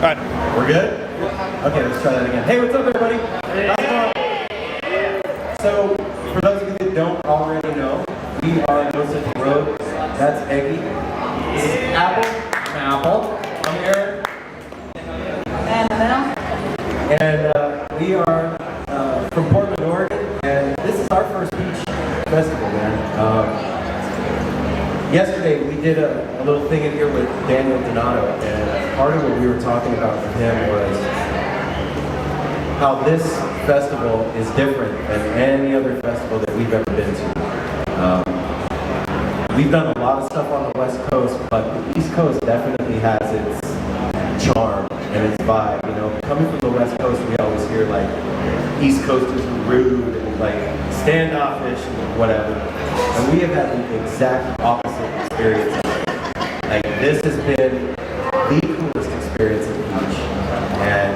right. We're good? Okay, let's try that again. Hey, what's up, everybody? How's it going? So, for those of you that don't already know, we are No Such Road. That's Eggy. This is Apple. I'm Apple. I'm Aaron. And we are from Portland, Oregon, and this is our first beach festival, man. Yesterday, we did a little thing in here with Daniel Donato, and part of what we were talking about with him was how this festival is different than any other festival that we've ever been to. We've done a lot of stuff on the West Coast, but the East Coast definitely has its charm and its vibe. You know, coming from the West Coast, we always hear like East Coasters are rude and like standoffish and whatever. And we have had the exact opposite experience. Like this has been the coolest experience at the beach. And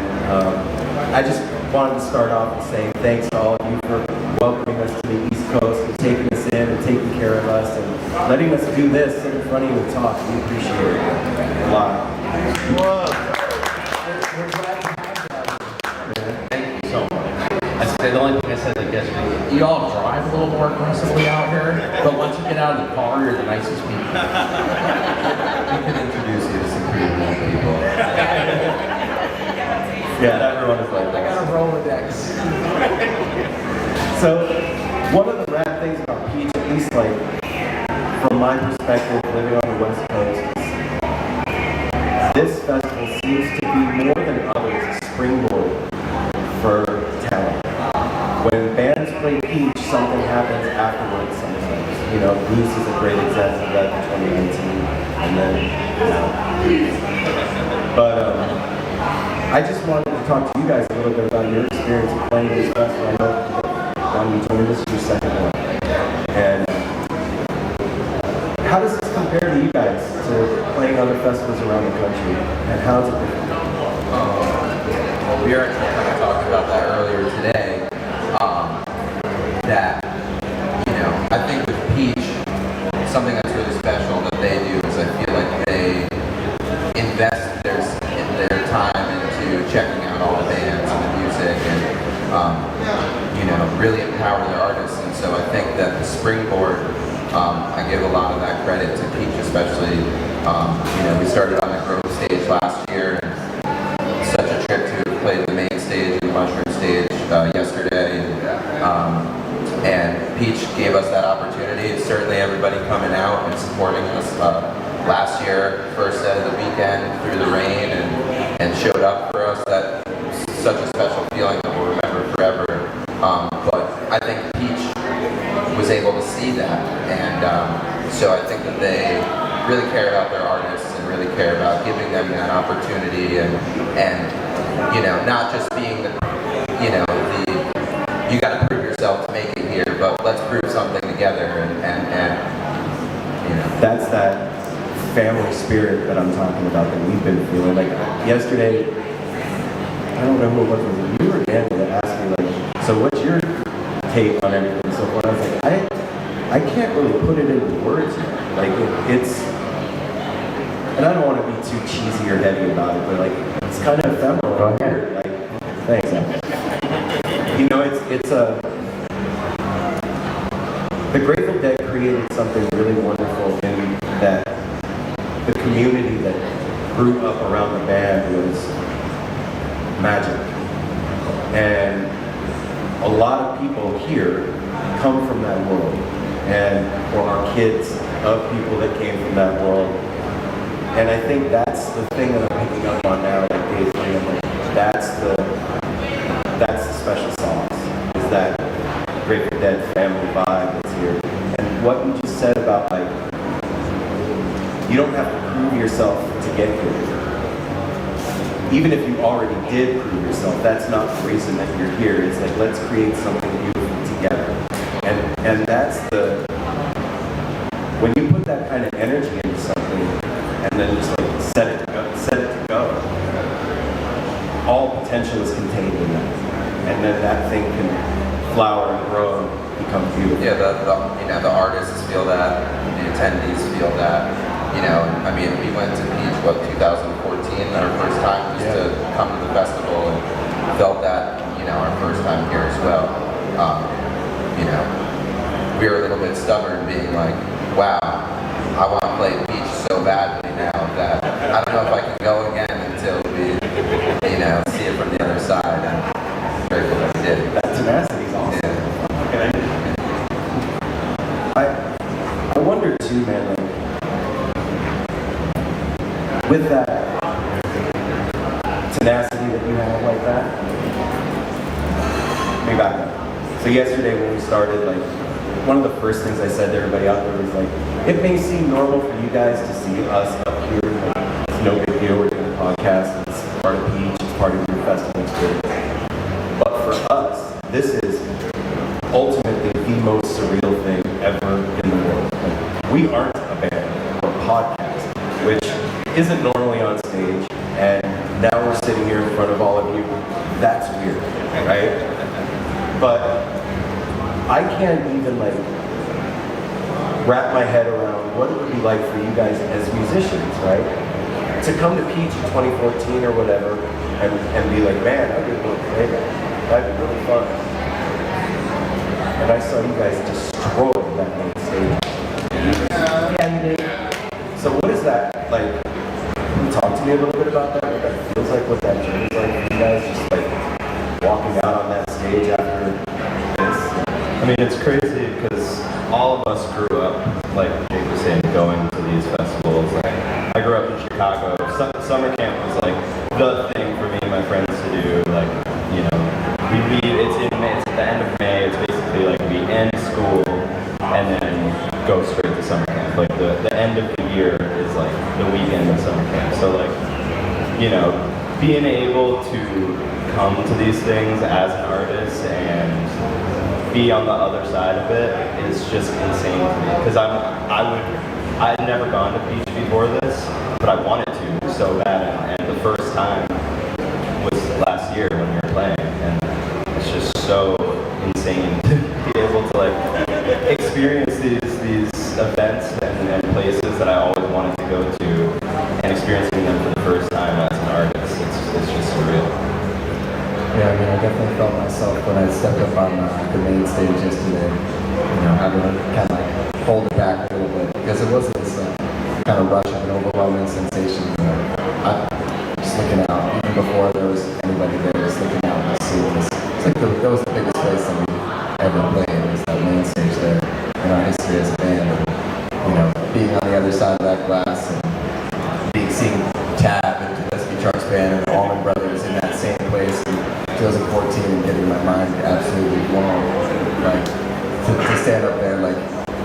I just wanted to start off with saying thanks to all of you for welcoming us to the East Coast and taking us in and taking care of us and letting us do this, sit in front of you and talk. We appreciate it a lot. We're glad to have you. Thank you so much. I say the only thing I said like yesterday, you all drive a little more aggressively out here, but once you get out of the car, you're the nicest people. We can introduce you to some pretty cool people. Yeah, everyone is like I that. got a Rolodex. So, one of the rad things about Peach, at least like from my perspective, living on the West Coast, is this festival seems to be more than others a springboard for talent. When bands play Peach, something happens afterwards sometimes. You know, Goose is a great example of that in 2019, and then, you know. But I just wanted to talk to you guys a little bit about your experience of playing this festival. I know you told me this is your second one. And how does this compare to you guys to playing other festivals around the country? And how is it different? Well, we were actually kind of talking about that earlier today. That, you know, I think with Peach, something that's really special that they do is I feel like they invest their time into checking out all the bands and the music and, you know, really empower their artists. And so I think that the springboard, I give a lot of that credit to Peach especially. You know, we started on the Grove stage last year, and such a trip to have played the main stage and the Mushroom stage yesterday. And Peach gave us that opportunity. Certainly everybody coming out and supporting us. Last year, first set of the weekend through the rain and showed up for us. That's such a special feeling that we'll remember forever. But I think Peach was able to see that, and so I think that they really care about their artists and really care about giving them that opportunity and you know, not just being the, you know, you got to prove yourself to make it here, but let's prove something together and you know. That's that family spirit that I'm talking about that we've been feeling. Like yesterday, I don't know who it was you or Daniel that asked me like, so what's your take on everything and so forth? I was like, I can't really put it into words yet. Like it's, and I don't want to be too cheesy or heady about it, but like it's kind of ephemeral and weird. Like, thanks, man. You know, it's a, the Grateful Dead created something really wonderful in that the community that grew up around the band was magic. And a lot of people here come from that world, and or are kids of people that came from that world. And I think that's the thing that I'm picking up on now, like Dave Freeman, like that's the special sauce, is that Grateful Dead family vibe that's here. And what you just said about like, you don't have to prove yourself to get here. Even if you already did prove yourself, that's not the reason that you're here. It's like, let's create something beautiful together. And that's the, when you put that kind of energy into something and then just like set it to go, all potential is contained in that. And then that thing can flower and grow and become beautiful. Yeah, you know, the artists feel that, the attendees feel that. You know, I mean, we went to Peach, 2014, our first first time just to come to the festival and felt that, our first time here as well. You know, we were a little bit stubborn being like, wow, I want to play beach so badly now that I don't know if I can go again until we, see it from the other side. And I'm grateful that we did. That tenacity is awesome. Yeah. I wonder too, man, like, with that tenacity that you have like that, let me back up. So yesterday when we started, like, one of the first things I said to everybody out there was like, it may seem normal for you guys to see us up here, like, it's no big deal, we're doing a podcast, it's part of Peach, it's part of your festival experience. But for us, this is ultimately the most surreal thing ever in the world. Like, we aren't a band, we're a podcast, which isn't normally on stage, and now we're sitting here in front of all of you. That's weird, right? But I can't even like wrap my head around what it would be like for you guys as musicians, right? To come to Peach in 2014 or whatever and be like, man, I didn't want to play that. That'd be really fun. And I saw you guys destroy that main stage. So what is that like? Can you talk to me a little bit about that? What that feels like, what that journey is like for you guys, just like walking out on that stage after this? I mean, it's crazy because all of us grew up, like Jake was saying, going to these festivals. Like, I grew up in Chicago. Summer camp was like the thing for me and my friends to do. Like, we leave, it's in May, it's at the end of May. It's basically like we end school and then go straight to summer camp. Like the end of the year is like the weekend of summer camp. So like, being able to come to these things as an artist and be on the other side of it is just insane to me. Because I had never gone to Peach before this, but I wanted to so bad. And the first time was last year when we were playing, and it's just so insane to be able to like experience these events and places that I always wanted to go to, and experiencing them for the first time as an artist. It's just surreal. Yeah, I mean, I definitely felt myself when I stepped up on the main stage yesterday, having to kind of like hold it back a little bit, because it was this kind of rush of an overwhelming sensation. I'm just looking out, even before there was anybody there, just looking out and seeing this. It's like that was the biggest place that we ever played, was that main stage there in our history as a band. And, being on the other side of that glass and seeing Tab and Gillespie Trucks Band and the Allman Brothers in that same place in 2014 and getting my mind absolutely blown. Like, to stand up there, like,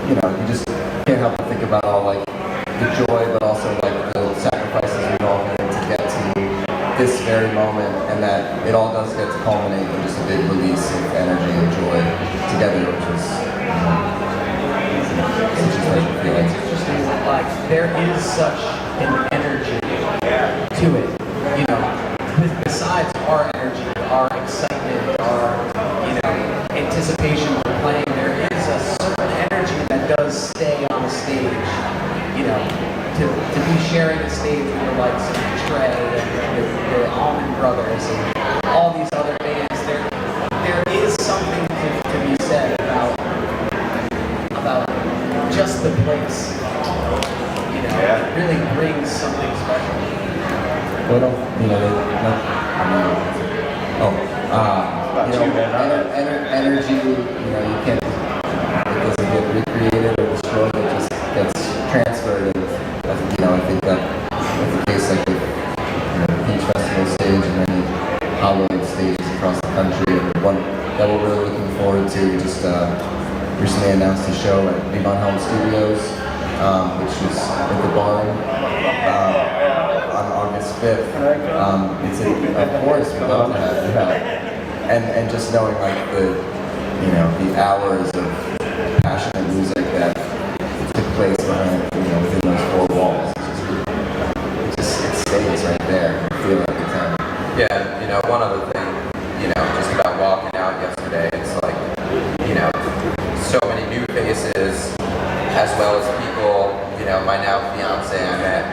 you just can't help but think about all, like, the joy, but also, like, the sacrifices we've all made to get to this very moment, and that it all does get to culminate in just a big release of energy and joy together, which is, such a special feeling. It's interesting that, like, there is such an energy to it, besides our energy, our excitement, our, anticipation for playing, there is a certain energy that does stay on the stage, to be sharing a stage with the likes of Trey and the Allman Brothers and all these other bands. There is something to be said about just the place. It really brings something special. Well, energy, you can't, it doesn't get recreated or destroyed, it just gets transferred. And I think that with the case like the Peach Festival stage and many Halloween stages across the country, and one that we're really looking forward to, just recently announced a show at Levon Helm Studios, which is at the barn on August 5th. Of course, we'd love to have that. And just knowing like the hours of passionate music that took place behind, within those four walls. It stays right there. I feel like it's time. Yeah, one other thing, just about walking out yesterday, it's like, so many new faces, as well as people, my now fiance I met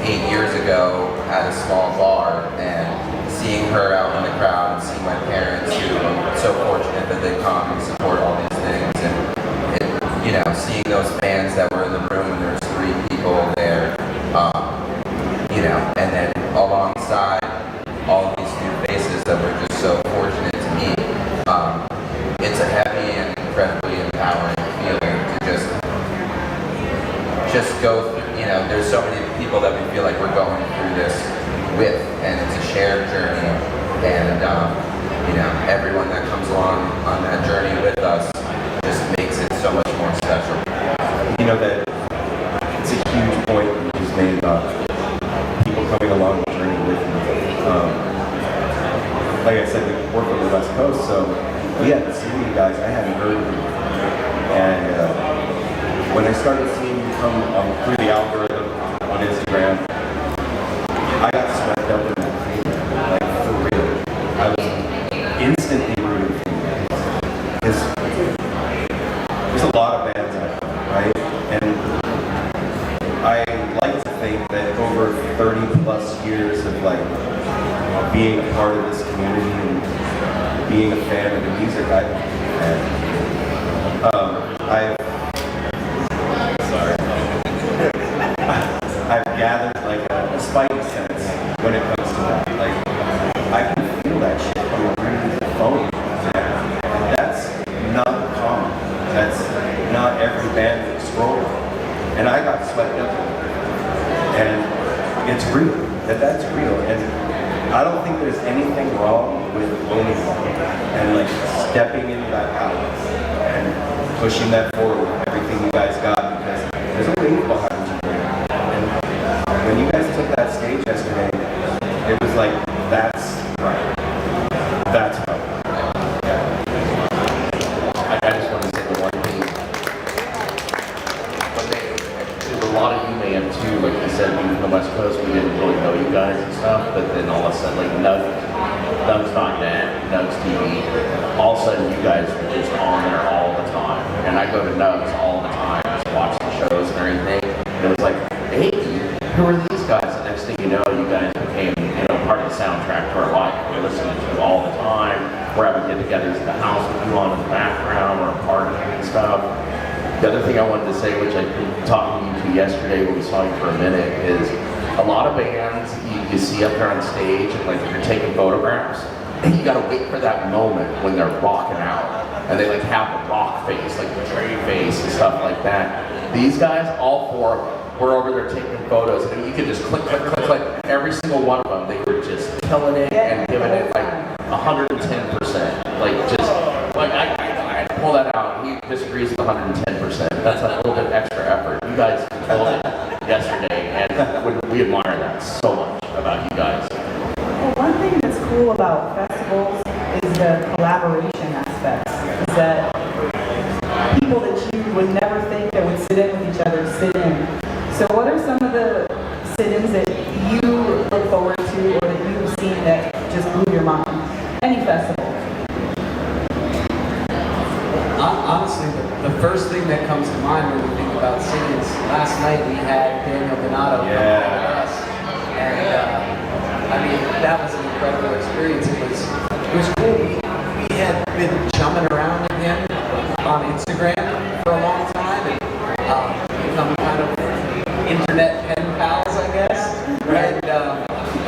8 years ago at a small bar, and seeing her out in the crowd and seeing my parents who are so fortunate that they come and support all these things, and you know, seeing those fans that were in the room and there's 3 people there, you know, and then alongside all of these new faces that we're just so fortunate to meet, it's a heavy and incredibly empowering feeling to just go through, you know, there's so many people that we feel like we're going through this with, and it's a shared journey, and you know, everyone that comes along on that journey with us just makes it so much more special. You know that it's a huge point that was made about people coming along the journey with me. Like I said, we're from the West Coast, so we hadn't seen you guys. I hadn't heard of you. And when I started seeing you come through the algorithm on Instagram, I got swept up in that feeling, like for real. I was instantly rooting for you guys. There's a lot of bands out there, right? And I like to think that over 30 plus years of like being a part of this community and being a fan of the music, I've gathered like a spidey sense when it comes to that. Like I can feel that shit coming through the phone. And that's not common. That's not every band that's scrolling. And I got swept up in it. And it's real. That's real. And I don't think there's anything wrong with owning it and like stepping into that power and pushing that forward with everything you guys got, because there's a wave behind you. And when you guys took that stage yesterday, it was like, that's right. That's right. I just want to say the one thing. There's a lot of you may have too, like you said, being from the West Coast, we didn't really know you guys and stuff, but then all of a sudden, like Nugs.net, Nugs TV, all of a sudden you guys were just on there all the time. And I go to Nugs all the time to watch the shows and everything. And it was like, hey, who are these guys? The next thing you know, you guys became, you know, part of the soundtrack to our life. We're listening to you all the time. We're having get-togethers at the house with you on in the background, or partying and stuff. The other thing I wanted to say, which I was talking to you yesterday when we saw you for a minute, is a lot of bands you see up there on stage, and like you're taking photographs, and you gotta wait for that moment when they're rocking out, and they like have the rock face, like the Trey face and stuff like that. These guys, all 4 of them, were over there taking photos, and you could just click, click, click, click. Every single one of them, they were just killing it and giving it like 110%. Like just, like I pull that out. He disagrees with 110%. That's a little bit extra effort. You guys killed it yesterday, and we admire that so much about you guys. Well, one thing that's cool about festivals is the collaboration aspect. Is that people that you would never think that would sit in with each other sit in. So what are some of the sit-ins that you look forward to, or that you've seen that just blew your mind? Any festival. Honestly, the first thing that comes to mind when we think about sit-ins, last night we had Daniel Donato come with us, and I mean, that was an incredible experience. It was cool. We had been chumming around with him on Instagram for a long time, and become kind of internet pen pals, I guess. And it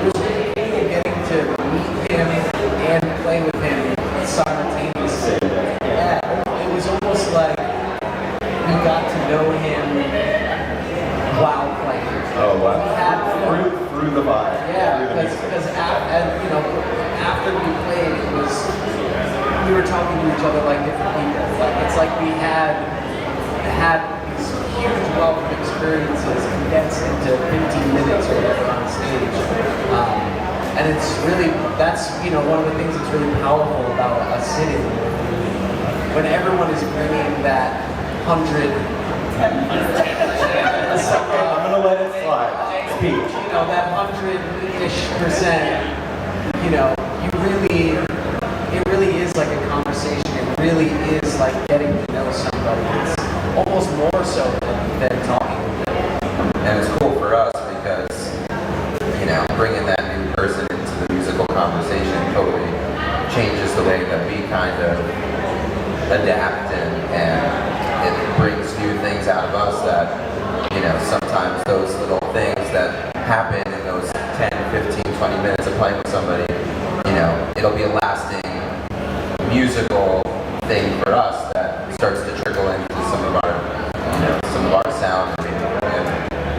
was really cool getting to meet him and play with him simultaneously. Yeah, it was almost like we got to know him while playing. Oh, wow. We had Through the vibe. yeah, because you know, after we played, we were talking to each other like different people. Like it's like we had these huge wealth of experiences condensed into 15 minutes or whatever on stage. And it's really, that's, you know, one of the things that's really powerful about a city. When everyone is bringing that 100, I'm gonna let it slide. Speech. you know, that 100-ish%, you know, it really is like a conversation. It really is like getting to know somebody. It's almost more so than talking with them. And it's cool for us because conversation totally changes the way that we kind of adapt, and it brings new things out of us that, you know, sometimes those little things that happen in those 10, 15, 20 minutes of playing with somebody, you know, it'll be a lasting musical thing for us that starts to trickle into some of our, you know, some of our sound. And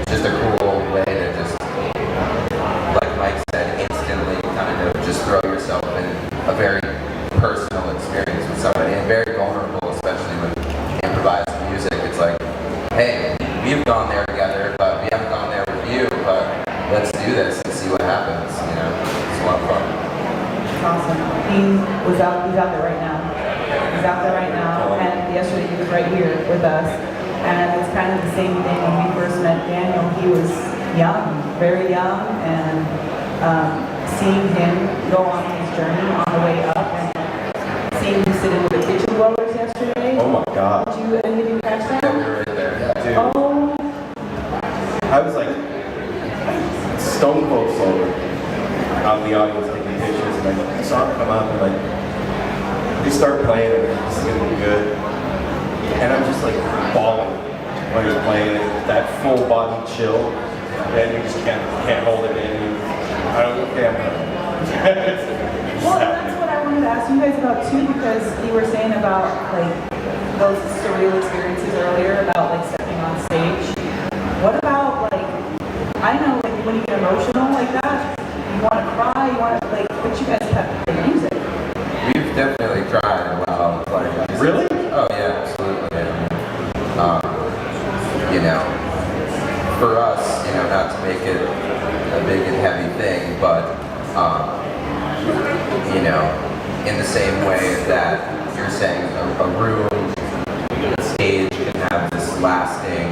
it's just a cool way to just, like Mike said, instantly kind of just throw yourself in a very personal experience with somebody, and very vulnerable, especially with improvised music. It's like, hey, we've gone there together, but we haven't gone there with you, but let's do this and see what happens, you know. It's a lot of fun. It's awesome. He's out there right now. He's out there right now, and yesterday he was right here with us. And it's kind of the same thing when we first met Daniel. He was young, very young, and seeing him go on his journey on the way up, and seeing him sit in with the kitchen dwellers yesterday. Oh my God. Did you, any of you catch that? Yeah, we were right there. Dude, Oh, I was like stone cold sober out in the audience taking pictures, and I saw him come up and like, they start playing, and this is gonna be good. And I'm just like bawling when he's playing it, that full body chill, and you just can't hold it in. I don't know, okay, I'm done. well, that's what I wanted to ask you guys about too, because you were saying about like those surreal experiences earlier about like stepping on stage. What about like, I know like when you get emotional like that, you want to cry, you want to like, but you guys have to play music. We've definitely tried while playing music. Really? Oh yeah, absolutely. You know, for us, you know, not to make it a big and heavy thing, but you know, in the same way that you're saying a room, a stage can have this lasting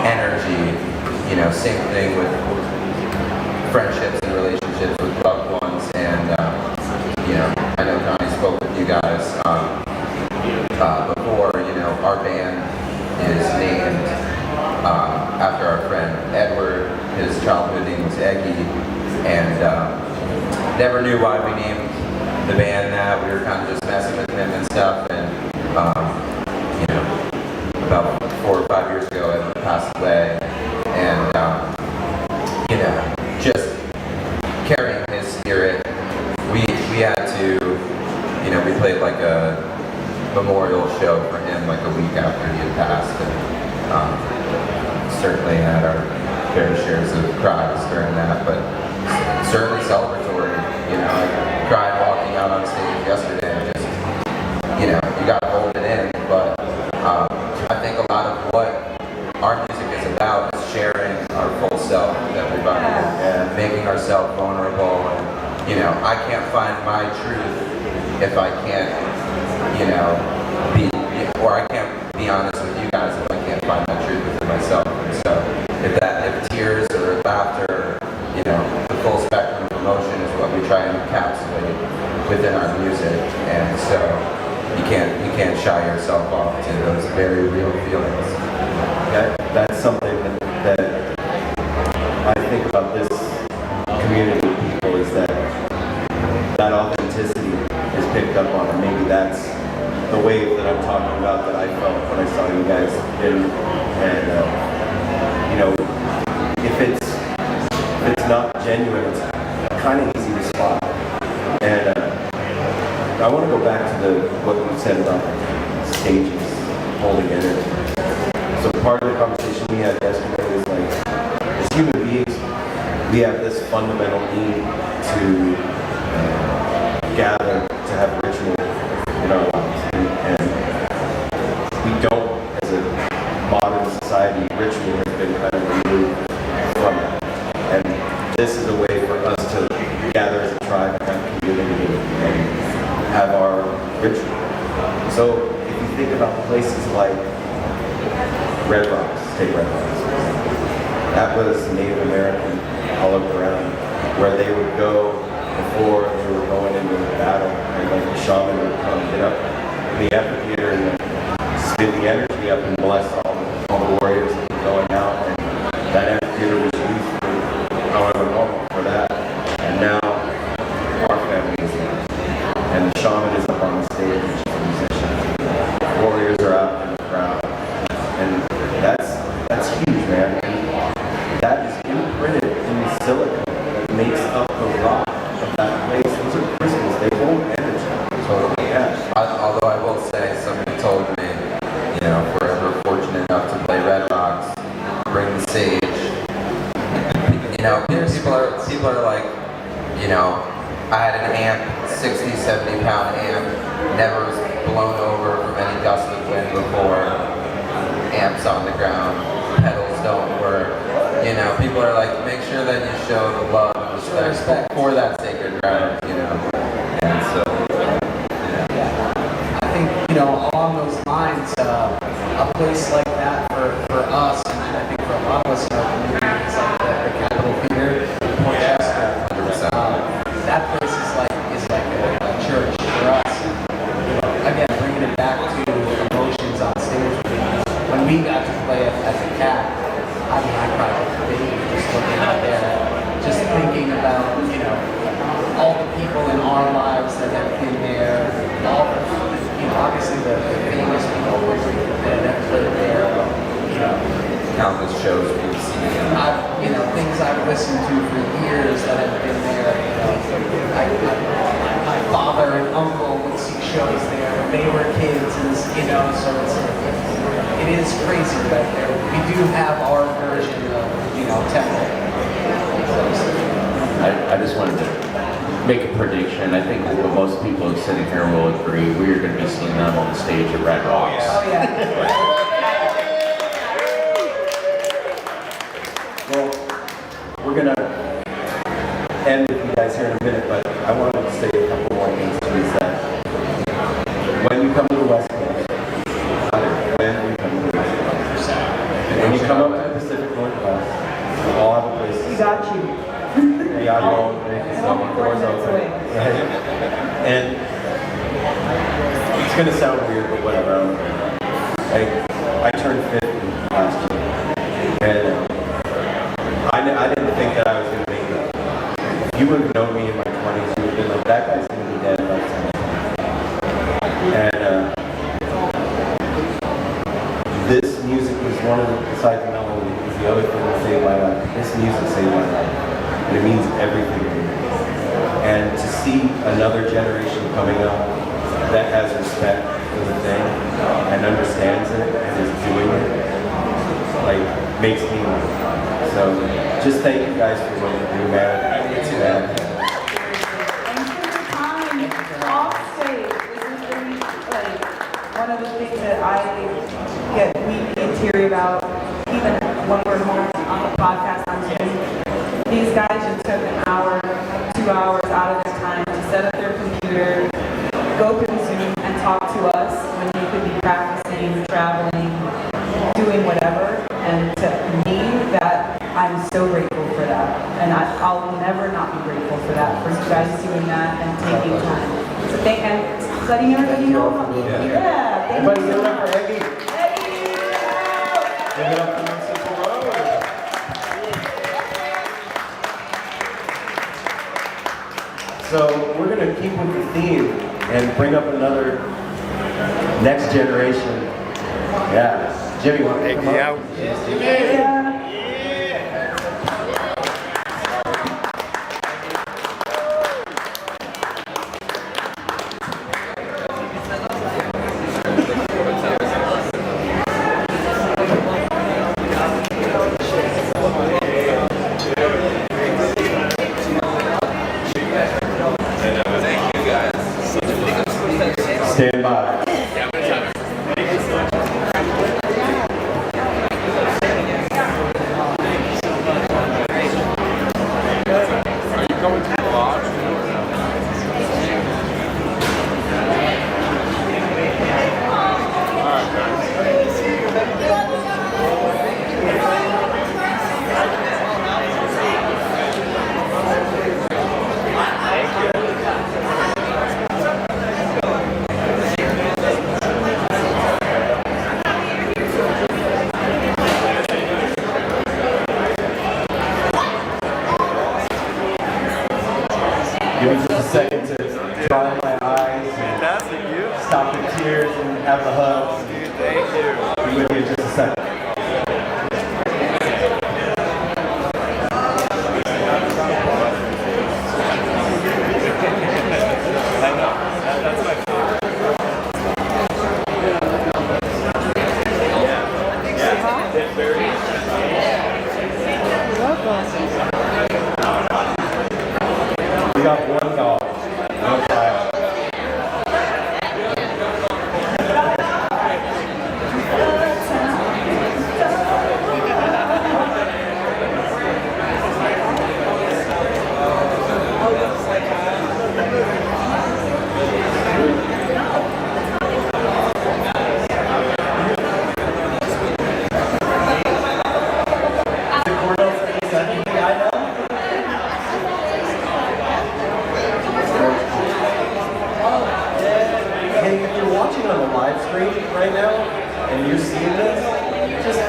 energy. You know, same thing with friendships and relationships with loved ones, and you know, I know Johnny spoke with you guys before. You know, our band is named after our friend Edward. His childhood name was Eggy, and never knew why we named the band that. We were kind of just messing with him and stuff, and you know, about 4 or 5 years ago, Edward passed away, and you know, just carrying his spirit, we had to, you know, we played like a memorial show for him like a week after he had passed, and certainly had our fair shares of cries during that, but certainly celebratory. You know, I cried walking out on stage yesterday, and just, you know, you gotta hold it in, but I think a lot of what our music is about is sharing our full self with everybody, and making ourselves vulnerable. And, you know, I can't find my truth if I can't, you know, or I can't be honest with you guys if I can't find my truth within myself. And so if tears or laughter, you know, the full spectrum of emotion is what we try and encapsulate within our music. And so you can't shy yourself off to those very real feelings. That's something that I think about this community of people, is that authenticity is picked up on, and maybe that's the wave that I'm talking about that I felt when I saw you guys in. And you know, if it's not genuine, it's kind of easy to spot. And I want to go back to what you said about stages holding energy. So part of the conversation we had yesterday was like, as human beings, we have this fundamental need to gather, to have ritual in our lives, and we don't, as a modern society, ritual has been kind of removed from it. And this is a way for us to gather as a tribe, and have community, and have our ritual. So if you think about places like Red Rocks, take Red Rocks. That was Native American all around, where they would go before they were going into the battle, and like the shaman would come get up in the amphitheater and spit the energy up and bless all the warriors that were going out, and that amphitheater was used for however long for that. And now Shaman is up on the stage, and she's a musician. Warriors are out in the crowd. And that's huge, man. And that is imprinted in the silicon that makes up the rock of that place. Those are crystals, they hold energy. Totally. Yeah. Although I will say, somebody told me, you know, if we're ever fortunate enough to play Red Rocks, bring the sage. You know, people are like, you know, I had an amp, 60, 70 pound amp, never was blown over from any gust of wind before. Amps on the ground, pedals don't work. You know, people are like, make sure that you show the love and respect for that sacred ground, you know. And so, I think, you know, along those lines, a place like that for us, and I think for a lot of us in our community, is like the Capitol Theater, Port Chester. 100%. That place is like a church for us. And, you know, again, bringing it back to emotions on stage. When we got to play it as a cat, I mean, I cried like a baby just looking out there, just thinking about, you know, all the people in our lives that have been there, all the, you know, obviously the famous people that have played there, you know, Countless shows we've seen. you know, things I've listened to for years that have been there, you know, my father and uncle would see shows there when they were kids, and, you know, so it is crazy that we do have our version of, you know, temple. I just wanted to make a prediction. I think what most people sitting here will agree. We're going to be seeing them on the stage at Red Rocks. Oh, yeah. Well, we're gonna end with you guys here in a minute, but I wanted to say a couple more things to you. Is that when you come to the West Coast, when you come to the West Coast, and when you come up to the Pacific Northwest, we all have a place to We got you. stay. Yeah, doors open. away. Right? And it's gonna sound weird, but whatever. I turned 50 last year, and I didn't think that I was going to make it. If you would have known me in my 20s, you would have been like, that guy's going to be dead by the time. And this music was one of the, besides the melody, is the other thing that saved my life. This music saved my life. And it means everything to me. And to see another generation coming up that has respect for the thing and understands it and is doing it, like, makes me laugh. So just thank you guys for what you do, man. Thanks for the time off stage. This is really, like, one of the things that I get weepy and teary about, even when we're home on the podcast on Zoom. These guys just took an hour, 2 hours out of their time to set up their computer, go through Zoom and talk to us when they could be practicing, traveling, doing whatever. And to me, that I'm so grateful for that. And I'll never not be grateful for that, for you guys doing that and taking time. So thank and letting everybody know. Yeah, thank Everybody you give so it up for much. Eggy. Eddie! Give it up for Municipal Road. So we're going to keep with the theme and bring up another next generation. Yeah. Jimmy, want to come up? Yeah. Stand by. Give me just a second to dry my eyes. stop the tears and have the hugs. Thank you. Be with you in just a second. We got one dog. No child. Hey, if you're watching on the live stream right now and you're seeing this, just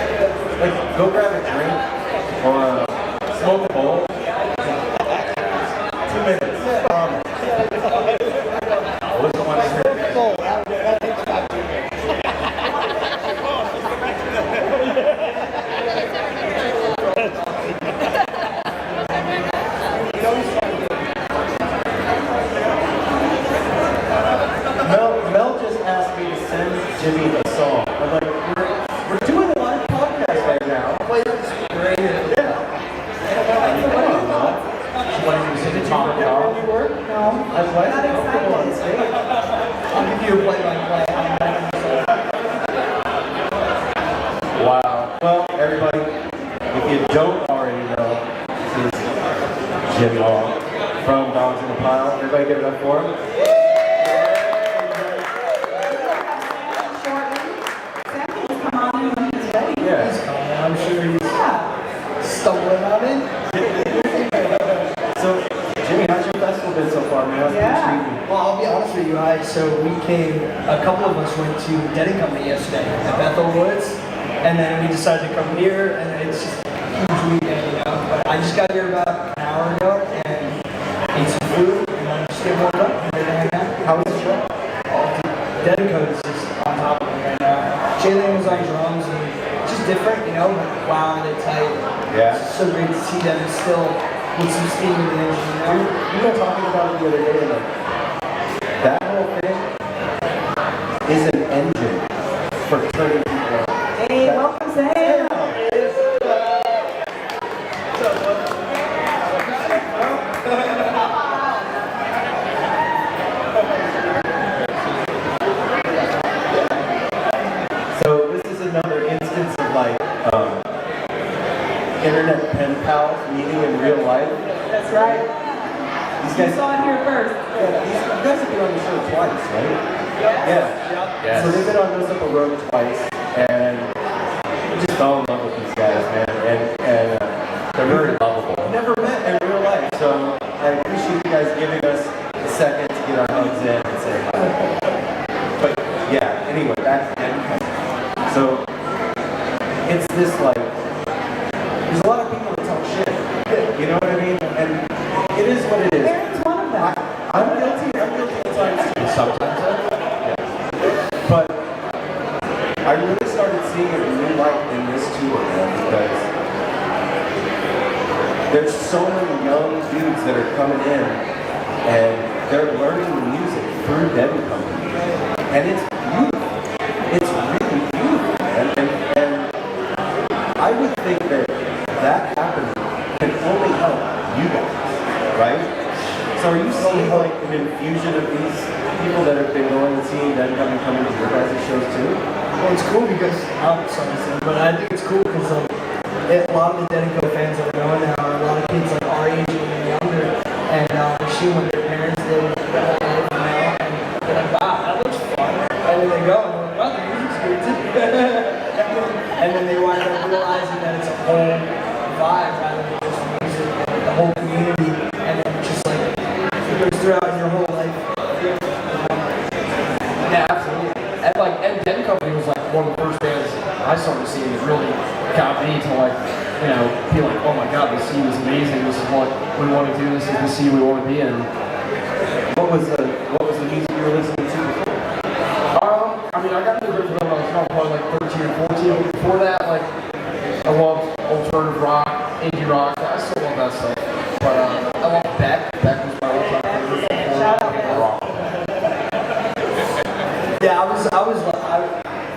like go grab a drink or smoke a bowl. 2 minutes. Always want to hear Mel just asked me to send Jimmy a song. I'm like, we're doing a live podcast right now. Play this great. Yeah. Come on, Mel. You want to sing a top dog? No. I'm glad you're comfortable on stage. I'll give you a play-by-play. Wow. Well, everybody, if you don't already know, this is Jimmy Long from Dogs in the Pile. Everybody give it up for him. Yeah. I'm sure he's stumbling on it. So, Jimmy, how's your festival been so far, man? Yeah. Well, I'll be honest with you guys. So we came, a couple of us went to Dead and Company yesterday at Bethel Woods, and then we decided to come here, and it's just a huge weekend, you know. But I just got here about an hour ago and ate some food, and I'm just getting warmed up and ready to hang out. How was the show? Dead and Code is just on top of it right now. Jalen was on drums, and just different, you know. But wow, they're tight. Yeah. It's so great to see them still with some steam in the engine, you know. We were talking about it the other day, like, that whole thing is an engine for turning people on. Hey, welcome, Sam. So this is another instance of like internet pen pals meeting in real life. That's right. These You guys, saw it here first. you guys have been on the show twice, right? Yeah. Yes. So they've been on Nose Up a Road twice, and I just fell in love with these guys, man. And they're very lovable. Never met in real life, so I appreciate you guys giving us a second to get our hugs in and say hi. But yeah, anyway, back to Dead and Company. So it's this like, there's a lot of people that talk shit. You know what I mean? And it is what it is. Aaron's one of them. I'm guilty at times too. Sometimes. But I really started seeing a new light in this tour, man, because there's so many young dudes that are coming in and they're learning the music through Dead and Company. And it's beautiful. It's really beautiful, man. And I would think that happening can only help you guys, right? So are you seeing like an infusion of these people that have been going and seeing Dead and Company coming to your guys' shows too? Well, it's cool because I'm sorry to say, but I think it's cool because like a lot of the Dead and Co fans that are going now are a lot of kids like our age and younger, and they're seeing what their parents did with their whole life now, and they're like, wow, that looks fun. And then they go and they're like, wow, the music's good too. And then they wind up realizing that it's a whole vibe rather than just music, and the whole community, and then just like it goes throughout your whole life. Yeah, absolutely. And like, and Dead and Company was like one of the first bands I started seeing that really got me to like, you know, feel like, oh my god, this scene is amazing. This is what we want to do. This is the scene we want to be in. What was the music you were listening to before? mean, I got into Grateful Dead when I was probably like 13 or 14. Before that, like, I loved alternative rock, indie rock. I still love that stuff. But I love Beck. Beck was my all-time favorite. Shout out Beck. Rock. Yeah, I was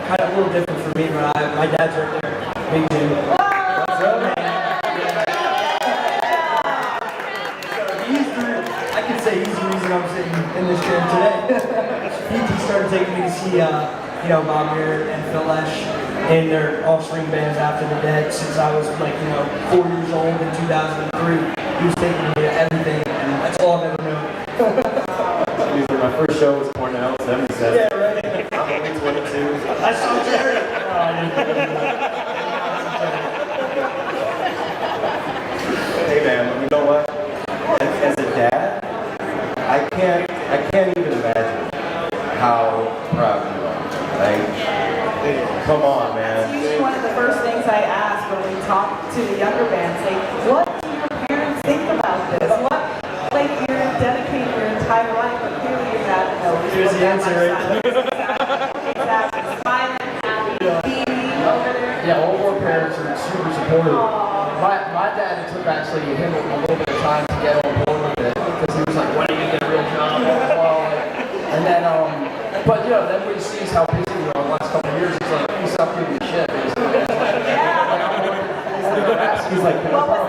kind of a little different for me, but my dad's right there. Big Jim. What's up, man? I can say he's the reason I'm sitting in this chair today. He started taking me to see, Bob Garrett and Phil Lesh in their offspring bands After the Dead since I was like, 4 years old in 2003. He was taking me to everything, and that's all I've ever known. My first show was Cornell, 77. Yeah, right. I'm only 22. I saw Jerry. Hey man, you know what? As a dad, I can't even imagine how proud you are. Like, come on, It's man. usually one of the first things I ask when we talk to the younger bands. Say, what do your parents think about this? What, like, you're dedicating your entire life, but clearly your dad knows. Here's the answer, right? Exactly. Smiling, happy, beaming over there. Yeah, all of our parents are super supportive. My dad, it took actually him a little bit of time to get on board with it because he was like, when are you gonna get a real job? Blah, blah, blah. And then, but then when he sees how busy we are the last couple of years, he's like, he stopped giving me shit. Basically. He's like, What was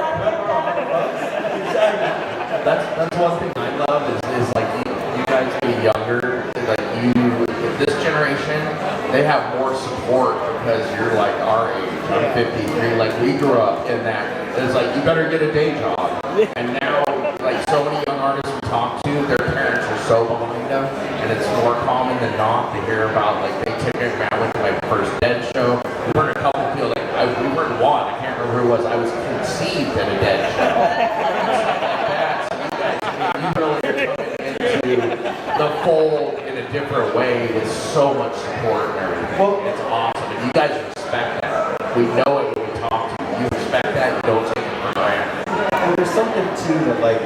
that? That's one thing I love is like you guys being younger, like this generation, they have more support because you're like our age. I'm 53. Like we grew up in that. It's like you better get a day job. And now, like so many young artists we talk to, their parents are so behind them, and it's more common than not to hear about like they took it. I went to my first Dead show. We heard a couple feel like we heard one. I can't remember who it was. I was conceived at a Dead show. You really are coming into the fold in a different way with so much support and everything. Well, it's awesome. And you guys respect that. We know it when we talk to you. You respect that. You don't take it for granted. And there's something too that like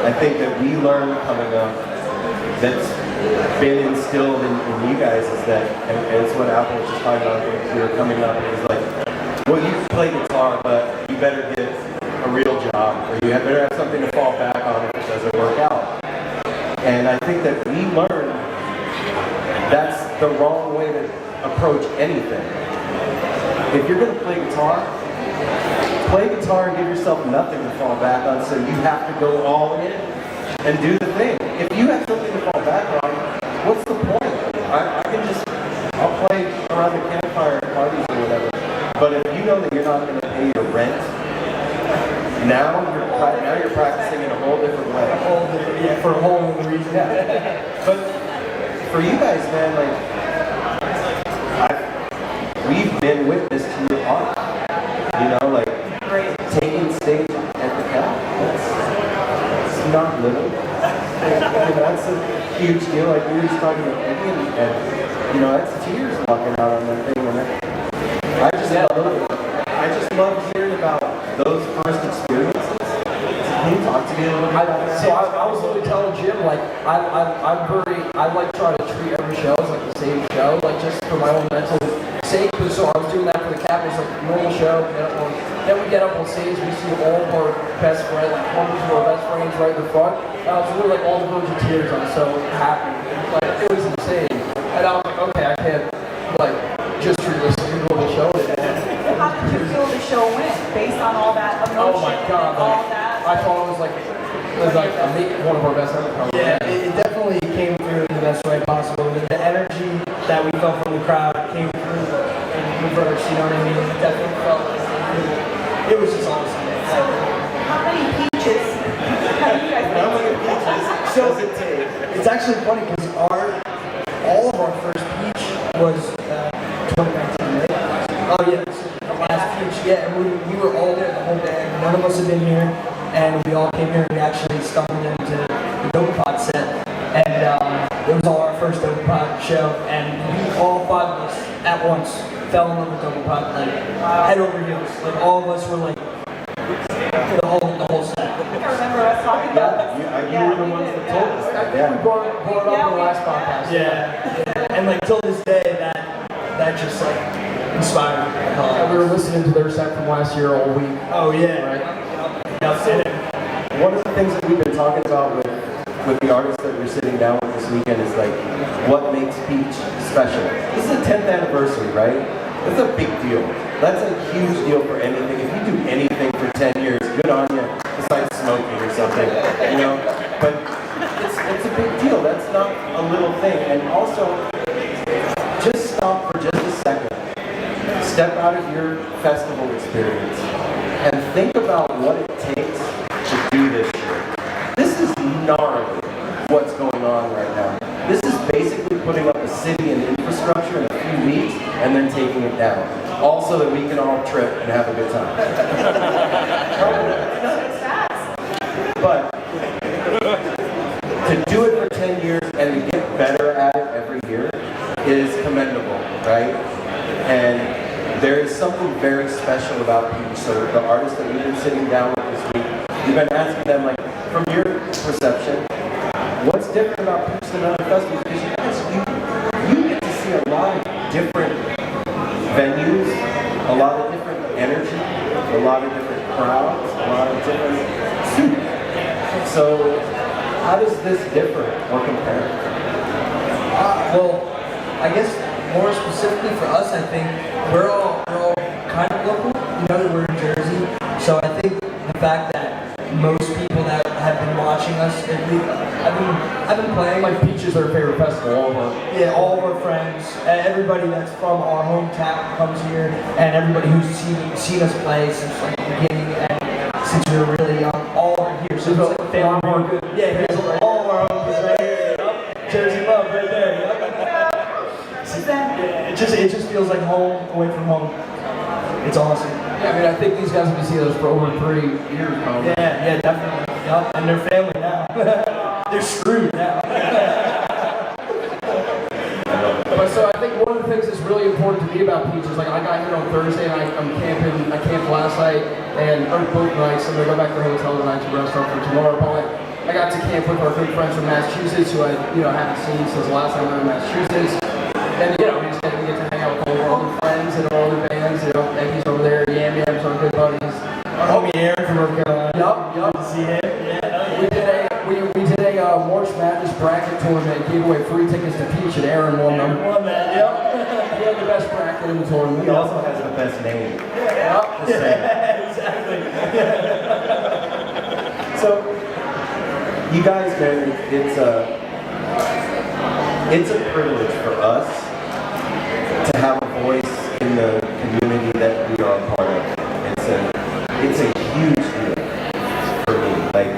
I think that we learned coming up that's been instilled in you guys is that, and it's what Apple was just talking about when we were coming up, is like, well, you can play guitar, but you better get a real job, or you better have something to fall back on if it doesn't work out. And I think that we learned that's the wrong way to approach anything. If you're going to play guitar and give yourself nothing to fall back on, so you have to go all in and do the thing. If you have something to fall back on, what's the point? I'll play around the campfire at parties or whatever, but if you know that you're not going to pay your rent, now you're practicing in a whole different way. For a whole other reason. But for you guys, man, like, we've been witness to your art. Like, taking stage at the Cap. It's not little. That's a huge deal. Like, we were just talking about Eddie, and that's tears walking out on that thing. And I just love hearing about those first experiences. Can you talk to me a little bit about that? So I was literally telling Jim, like, I like try to treat every show as like the same show, like just for my own mental sake. So I was doing that for the Cap. It's like a normal show. Then we get up on stage, we see all of our best friends, like hundreds of our best friends right in the front. And I was really like all the verge of tears. I was so happy. Like it was insane. And I was like, okay, I can't like just treat this as a normal show. How did you feel the show went based on all that emotion? Oh my God! And all Like, that? I thought it was like one of our best ever. Probably. Yeah, it definitely came through in the best way possible. The energy that we felt from the crowd came through in reverse, you know what I mean? It definitely felt like it was just awesome. So, how many peaches have you guys made? So it's actually funny because all of our first peach was 2019, right? Oh yeah, the last peach, yeah, and we were all there the whole day. None of us had been here, and we all came here and we actually stumbled into the Dope Pod set, and it was all our first Dope Pod show, and we all five of us at once fell in love with Dope Pod, like head over heels. Like all of us were like the whole set. I remember us talking about this. You were the ones that told us I that. think we brought it up in the last podcast. Yeah, and like till this day, that just like inspired me. And we were listening to their set from last year all week. Oh yeah. Right. Yeah. One of the things that we've been talking about with the artists that we're sitting down with this weekend is like, what makes Peach special? This is the 10th anniversary, right? That's a big deal. That's a huge deal for anything. If you do anything for 10 years, good on you, besides smoking or something, you know? But it's a big deal. That's not a little thing. And also, just stop for just a second. Step out of your festival experience and think about what it takes to do this shit. This is gnarly, what's going on right now. This is basically putting up a city and infrastructure in a few weeks and then taking it down. All so that we can all trip and have a good time. But to do it for 10 years and to get better at it every year is commendable, right? And there is something very special about Peach. So the artists that we've been sitting down with this week, we've been asking them, like, from your perception, what's different about Peach than other festivals? Because you guys, you get to see a lot of different venues, a lot of different energy, a lot of different crowds, a lot of different soup. So how does this differ or compare? Well, I guess more specifically for us, I think we're all kind of local. You know, we're in Jersey, so I think the fact that most people that have been watching us, I've been playing. Like Peach is their favorite festival. All of our All of our friends, everybody that's from our hometown comes here, and everybody who's seen us play since like the beginning, and since we were really young, all are here. So it's like a family reunion. Yeah, here's all of our homies right here. Yep. Jersey love right there. Yep. It just feels like home away from home. It's awesome. Yeah, I mean, I think these guys have been seeing us for over 3 years now. Yeah, definitely. Yep. And they're family now. They're screwed now. But so I think one of the things that's really important to me about Peach is like I got here on Thursday and I'm camping. I camped last night or both nights. I'm gonna go back to the hotel tonight to rest up for tomorrow. But I got to camp with our good friends from Massachusetts who I haven't seen since the last time we were in Massachusetts. And we just get to hang out with all our other friends and our other bands. Eggie's over there, Yam Yam's our good buddies. Our homie Aaron from North Carolina. Yup. Good to see him. Yeah. We did a March Madness bracket tournament and gave away free tickets to Peach, and Aaron won them. Won that, yep. He had the best bracket in the tournament. He also has the best name. Yeah. Just saying. Exactly. So, you guys, man, it's a privilege for us to have a voice in the community that we are a part of. It's a huge deal for me. Like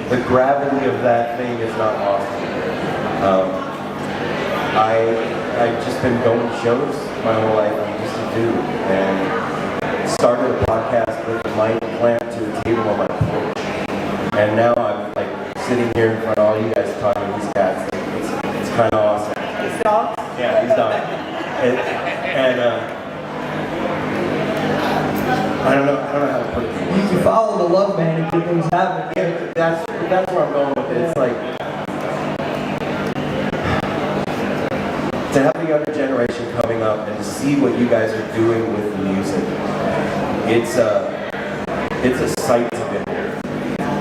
the gravity of that thing is not lost. I've just been going to shows my whole life. I used to do, and started a podcast with the mic clamped to the table on my porch. And now I'm like sitting here in front of all you guys talking to these cats. It's kind of awesome. His dog? Yeah, he's done. And I don't know how to put it. You can follow the love man and good things happen. Yeah, that's where I'm going with it. It's like to have the younger generation coming up and to see what you guys are doing with the music. It's a sight to behold.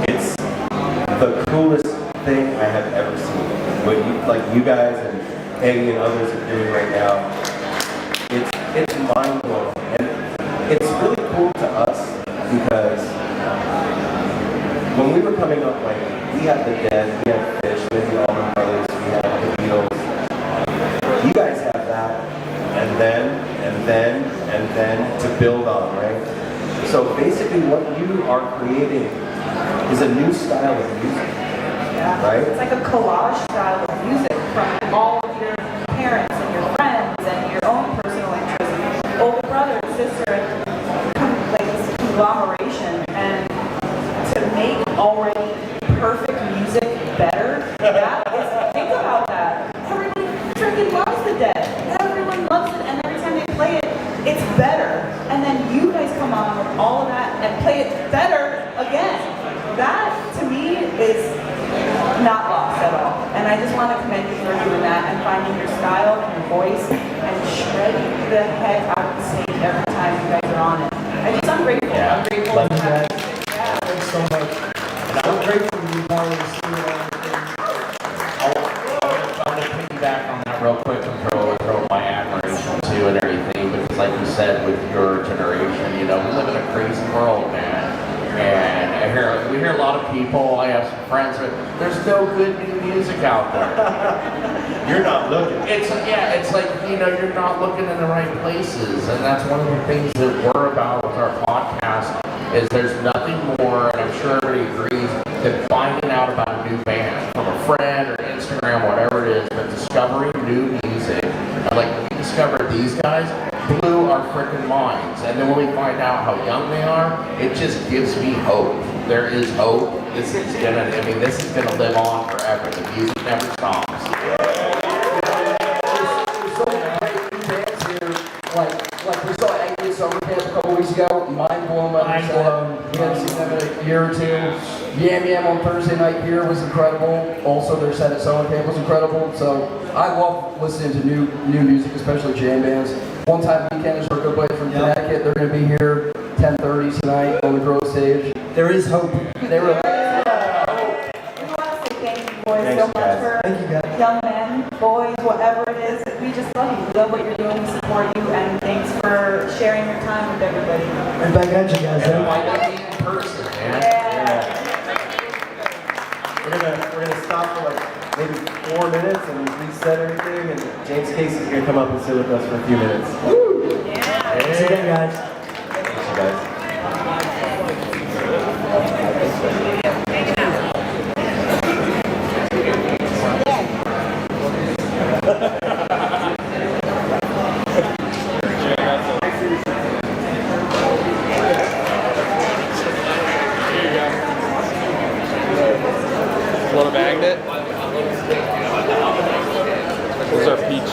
It's the coolest thing I have ever seen. What you guys and Eddie and others are doing right now. It's mind blowing, and it's really cool to us because when we were coming up, like we had the Dead, we had Fish, we had the Allman Brothers, we had the Beatles. You guys have that, and then to build on, right? So basically, what you are creating is a new style of music, right? It's like a collage style of music from all of your parents and your friends and your own personal interests, older brother, sister, like this conglomeration, and to make already perfect music better, that is, think about that. Everybody freaking loves the Dead. Everyone loves it, and every time they play it, it's better. And then you guys come on with all of that and play it better again. That, to me, is not lost at all. And I just want to commend you for doing that and finding your style and your voice and shredding the heck out of the stage every time you guys are on it. I'm grateful. Yeah. I'm grateful. Love to you have guys. you. Yeah. Thanks so much. So grateful to be part of this team and everything. I'm gonna piggyback on that real quick and throw my admiration too and everything, because like you said, with your generation, you know, we live in a crazy world, man. And we hear a lot of people, I have some friends, but there's no good new music out there. You're not looking. It's like, you know, you're not looking in the right places, and that's one of the things that we're about with our podcast, is there's nothing more, and I'm sure everybody agrees, than finding out about a new band from a friend or Instagram, whatever it is, but discovering new music. And like when we discovered these guys, blew our freaking minds, and then when we find out how young they are, it just gives me hope. There is hope. This is gonna live on forever. The music never stops. There's so many great new bands here. Like we saw Agnes Summer Camp a couple weeks ago. Mind blown by the set. We hadn't seen them in a year or two. Yam Yam on Thursday night here was incredible. Also their set at Summer Camp was incredible. So I love listening to new music, especially jam bands. One Time Weekend is our good buddy from Connecticut. They're going to be here 10:30 tonight on the Grove stage. There is hope. They were We want to say thank you, boys, Thanks, so much guys. for Thank you, guys. young men, boys, whatever it is. We just love you. We love what you're doing. We support you, and thanks for sharing your time with everybody. Right back at you guys. And eh? why not be in person, man? Yeah. We're gonna stop for like maybe 4 minutes and reset everything, and James Casey's gonna come up and sit with us for a few minutes. See you again, guys. Thanks, guys. Little magnet. Those are peach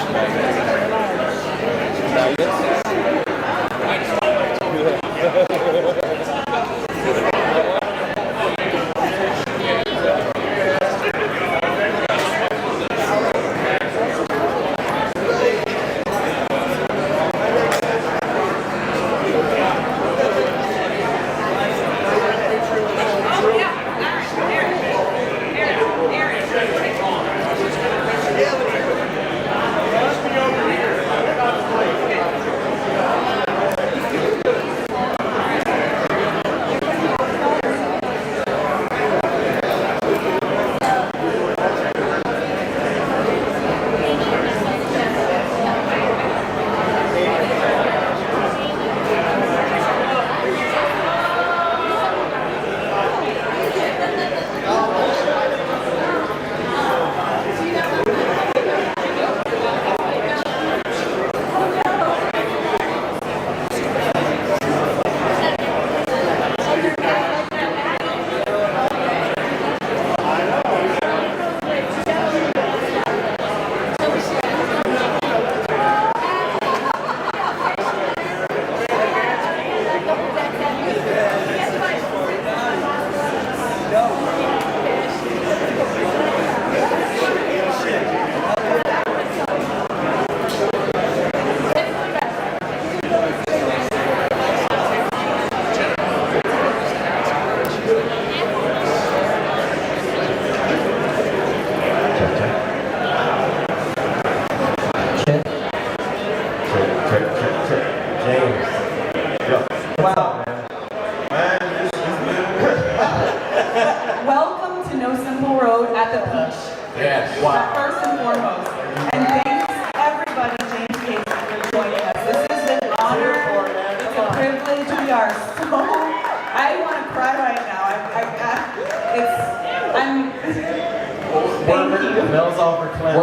Welcome to No Simple Road at the Peach. Yes. First and foremost. And thanks everybody, James Casey, for joining us. This is an honor. It's a privilege. We are so. I want to cry right now. Thank you. Bells off for Clem. I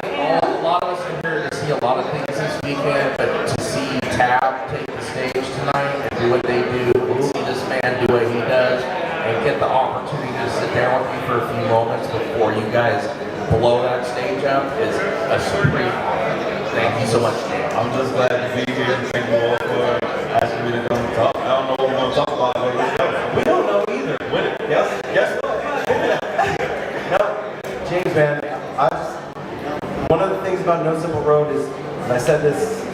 think a lot of us are here to see a lot of things this weekend, but to see Tab take the stage tonight and do what they do, and see this man do what he does, and get the opportunity to sit down with you for a few moments before you guys blow that stage up is a supreme honor. Thank you so much, Dan. I'm just glad to be here. Thank you all for asking me to come talk. I don't know what we're going to talk about, but let's go. We don't know either. Win it. Yes. Yes. No, man, one of the things about No Simple Road is, and I said this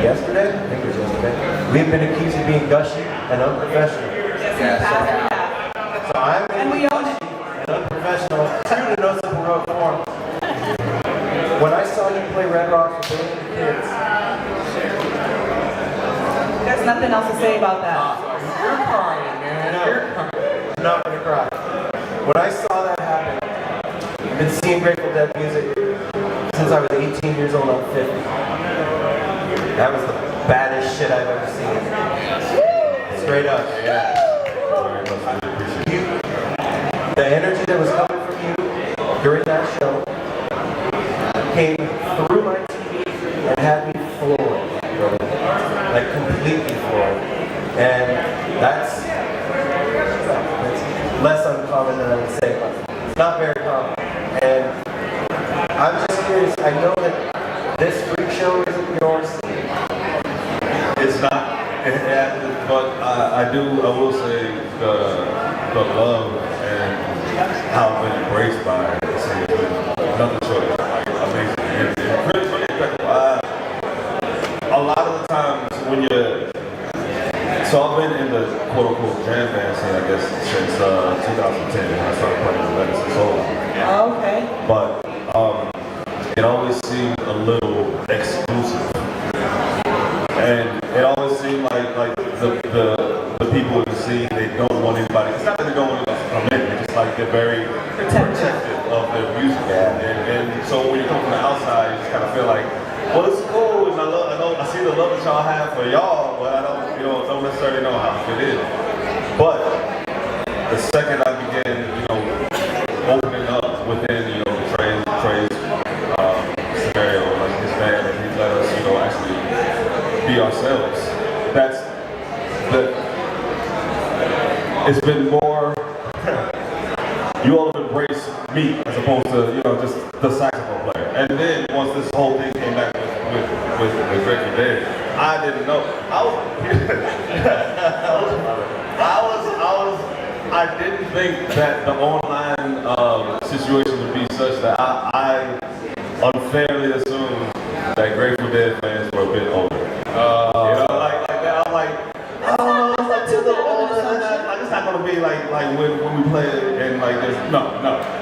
yesterday, I think it was yesterday, we've been accused of being gushy and unprofessional. So I'm And we own it. and unprofessional, true to No Simple Road form. When I saw you play Red Rocks with the kids, There's nothing else to say about that. you're crying, man. I'm not gonna cry. When I saw that happen, I've been seeing Grateful Dead music since I was 18 years old. I'm 50. That was the baddest shit I've ever seen. Straight up. Yeah. The energy that was coming from you during that show came through my TV and had me floored, like completely floored. And that's less uncommon than I would say, but it's not very common. And I'm just curious, I know that this freak show isn't yours. It's not, but I will say the love and how I've been embraced by it. It's been nothing short of like amazing. It's really impeccable. A lot of the times when so I've been in the quote unquote jam band scene, I guess, since 2010 when I started playing the Medicine Soul. Okay. But it always seemed a little exclusive. And it always seemed like the people in the scene, they don't want anybody. It's not that they don't want anybody to come in. It's just like they're very protective of their music. And so when you come from the outside, you just kind of feel like, well, it's cool. And I see the love that y'all have for y'all, but I don't necessarily know how to fit in. But the second I began, opening up within, the Trey's scenario, like his band, and he let us, actually be ourselves. It's been more, you all have embraced me as opposed to, just the saxophone player. And then once this whole thing came back with Grateful Dead, I didn't know. I didn't think that the online situation would be such that I unfairly assumed that Grateful Dead fans were a bit older. Like that. I'm like, oh, it's not gonna be like when we play it and like this. No.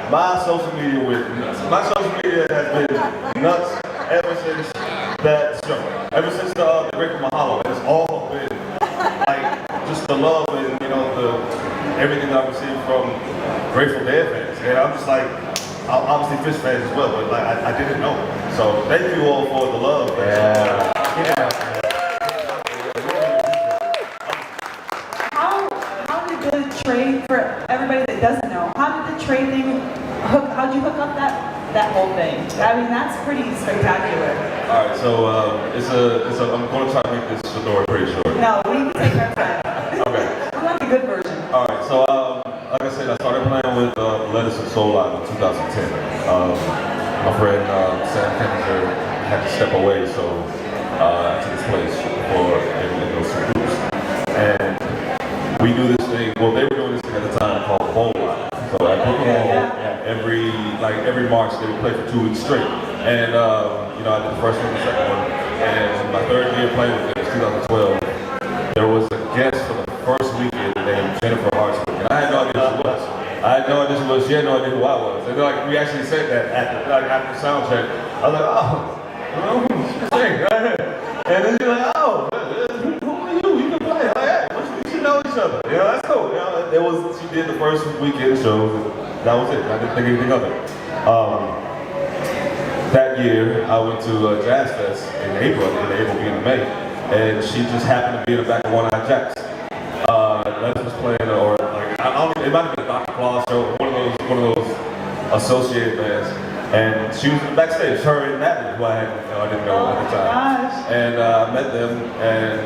My social media has been nuts ever since that show. Ever since the Grateful Mahalo, it's all been like just the love and everything that I've received from Grateful Dead fans. And I'm just like, obviously Fish fans as well, but like I didn't know. So thank you all for the love. Yeah. How did the trade, for everybody that doesn't know, how did the trade thing how'd you hook up that whole thing? I mean, that's pretty spectacular. All right, so I'm going to try to make this story pretty short. No, we can take our time. Okay. We want the good version. All right, so like I said, I started playing with Medicine Soul Live in 2010. My friend Sam Kenninger had to step away, so I took his place in those two groups. And we do this thing. Well, they were doing this thing at the time called Bowl Live. So at Brooklyn Hall, every March they would play for 2 weeks straight. And I did the first one, the second one, and my third year playing with them was 2012. There was a guest for the first weekend named Jennifer Hartswick, and I had no idea who she was. I had no idea who she was. She had no idea who I was. And we actually said that after sound check. I was like, she's sing. And then she's like, who are you? You can play. I'm like, hey, we should know each other. That's cool. She did the first weekend shows, and that was it. I didn't think anything of it. That year, I went to Jazz Fest in April being in May, and she just happened to be in the back of One Eye Jacks. Les was playing, or like, I don't know, it might have been a Dr. Claus show, one of those associated bands, and she was backstage, her and Natalie, who I didn't know at the time. And I met them, and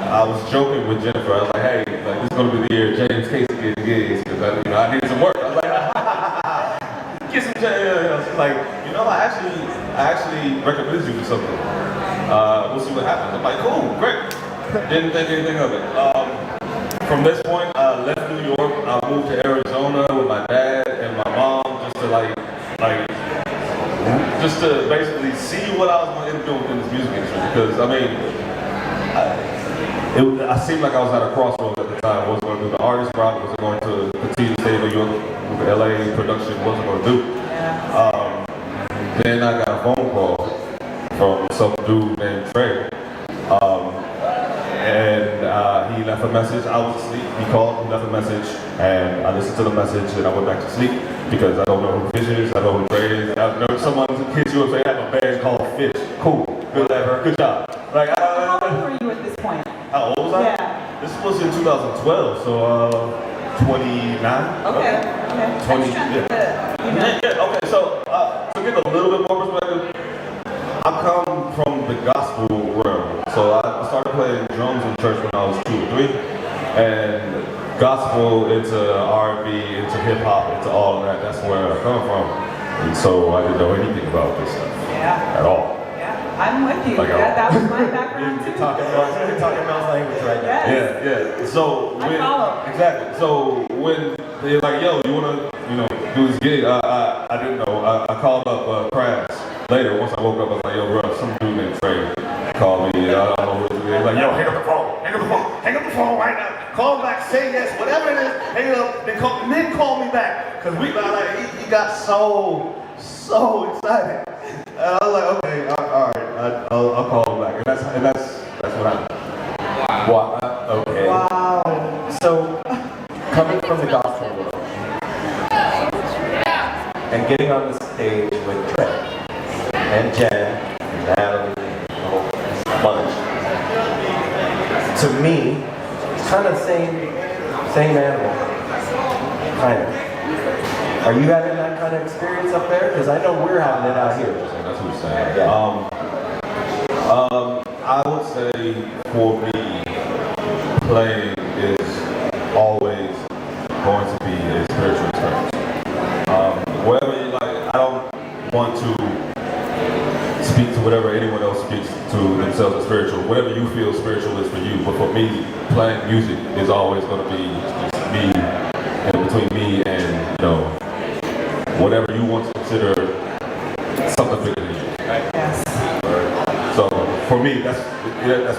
I was joking with Jennifer. I was like, hey, this is going to be the year James Casey gets gigs, because I need some work. I was like, get some James. She's like, I actually recommended you for something. We'll see what happens. I'm like, cool, great. Didn't think anything of it. From this point, I left New York. I moved to Arizona with my dad and my mom just to like just to basically see what I was going to end up doing within this music industry. Because I mean, I seemed like I was at a crossroads at the time. I wasn't going to do the artist route. I wasn't going to continue to stay in New York with the LA production. Wasn't going to do. Then I got a phone call from some dude named Trey. And he left a message. I was asleep. He called, he left a message, and I listened to the message, and I went back to sleep because I don't know who Fish is. I know who Trey is. I know someone hits you up and say, I have a band called Fish. Cool. Good lever. Good job. Like, How old were you at this point? how old was I? Yeah. This was in 2012, so 29. Okay. 20. Yeah. Okay. So to get a little bit more perspective, I come from the gospel realm. So I started playing drums in church when I was 2 or 3, and gospel into R&B, into hip hop, into all of that. That's where I come from, and so I didn't know anything about this stuff at all. I'm with you. Like, that was my background You're too. talking Mel's language right now. Yes. Yeah. So I follow. exactly. So when they're like, "Yo, you wanna, do this gig?" I didn't know. I called up Crash later. Once I woke up, I was like, "Yo, bro, some dude named Trey called me. I don't know who it is." He's like, "Yo, hang up the phone. Hang up the phone. Hang up the phone right now. Call him back. Say yes. Whatever it is. Hang it up. Then call me back." Cause he got so excited. And I was like, "Okay, all right. I'll call him back." And that's what happened. Wow. Okay. Wow. So, coming from the gospel world and getting on the stage with Trey and Jen and Natalie, a whole bunch, to me, it's kind of same animal, kind of. Are you having that kind of experience up there? Because I know we're having it out here. That's what he's saying. Yeah. I would say for me, playing is always going to be a spiritual experience. Wherever you like, I don't want to speak to whatever anyone else speaks to themselves as spiritual. Whatever you feel spiritual is for you. But for me, playing music is always going to be me, and between me and whatever you want to consider something bigger than you. Yes. So for me, that's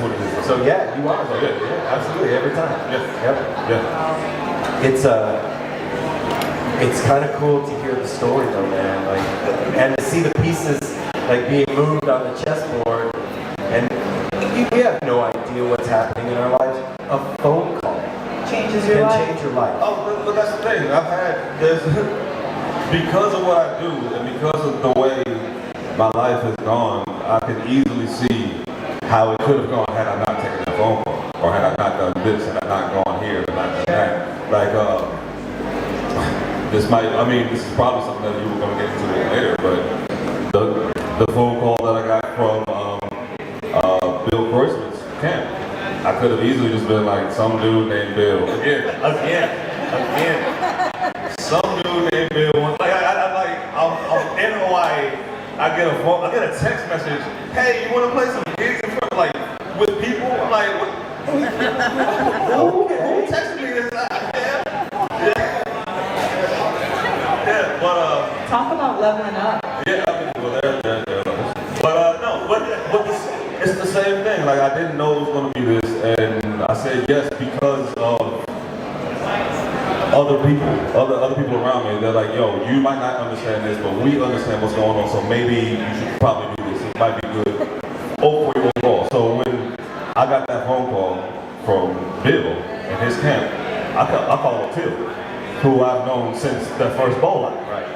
what it is. So yeah, you are. Though. Yeah, absolutely, every time. Yeah. It's kind of cool to hear the story though, man. Like, and to see the pieces like being moved on the chessboard, and you have no idea what's happening in our lives. A phone call Changes your can life. change your life. Oh, but that's the thing. Because of what I do and because of the way my life has gone, I can easily see how it could have gone had I not taken that phone call, or had I not done this, had I not gone here, had I not done that. Like, this is probably something that you were going to get into later, but the phone call that I got from Bill Kreuzman's camp, I could have easily just been like, some dude named Bill. Again. Some dude named Bill. Like, I'm in Hawaii. I get a text message. Hey, you want to play some gigs in front of, with people? I'm like, what? Who texted me this? Yeah, but Talk about leveling up. yeah, But no, but it's the same thing. Like, I didn't know it was going to be this, and I said yes because of other people around me. They're like, "Yo, you might not understand this, but we understand what's going on. So maybe you should probably do this. It might be good." For your call. So when I got that phone call from Bill and his camp, I called him Till, who I've known since that first bowl line. Right.